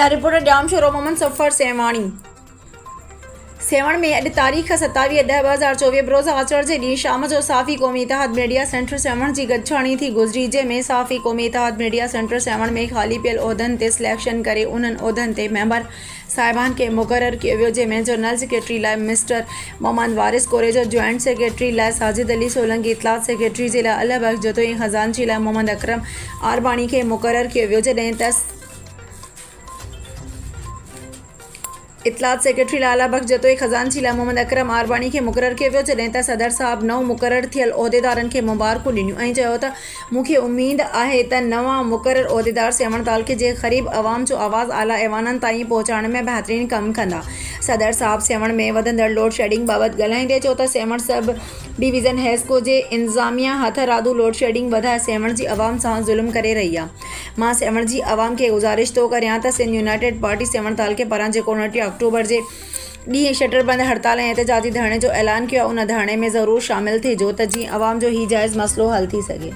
जिला रिपोर्टर जामशोरो मोहम्मद सफ़र सेवाणी। सेवण में अॼु तारीख़ 27/10/2024 बरोज़ आचर जे ॾींहुं शाम जो साफ़ी क़ौमी इतिहाद मीडिया सेंटर सेवण जी गॾिछाणी थी गुज़री, जंहिंमें साफ़ी क़ौमी इतिहाद मीडिया सेंटर सेवण में ख़ाली पियल उहिदनि ते सिलेक्शन करे उन्हनि उहिदनि ते मेंबर साहिबान खे मुक़ररु कयो वियो, जंहिंमें जनरल सेक्रेटरी लाइ मिस्टर मोहम्मद वारिस कोरेजो, जॉइंट सेक्रेटरी लाइ साजिद अली सोलंकी, इतलात सेक्रेटरी जे लाइ अल बख्श जतोई, ख़ज़ानची लाइ मोहम्मद अकरम आरबाणी खे मुक़ररु कयो वियो, जॾहिं त इतलात सेक्रेटरी लाइ अल बख्श जतोई, ख़ज़ानची लाइ मोहम्मद अकरम आरबाणी खे मुक़ररु कयो वियो, जॾहिं त सदर साहब नओं मुक़ररु थियल उहिदेदारनि खे मुबारकूं ॾिनियूं ऐं चयो त मूंखे उमेद आहे त नवां मुक़ररु उहिदेदार सेवण तालुक़े जे क़रीब अवाम जो आवाज़ आला ऐवाननि ताईं पहुचाइण में बहितरीन कमु कंदा। सदर साहब सेवण में वधंदड़ लोड शेडिंग बाबति ॻाल्हाईंदे चयो त सेवण सब डिवीज़न हेस्को जे इंतज़ामिया हथ रादू लोड शेडिंग वधाए सेवण जी अवाम सां ज़ुल्म करे रही आहे। मां सेवण जी अवाम खे गुज़ारिश थो करियां त सिंध यूनाइटेड पार्टी सेवण तालुक़े पारां जेको 29 अक्टूबर जे ॾींहुं शटर बंदि हड़ताल ऐं एहतिजाजी धरणे जो ऐलान कयो आहे, उन धरणे में ज़रूरु शामिलु थिजो त जीअं अवाम जो हीउ जाइज़ मसइलो हल थी सघे।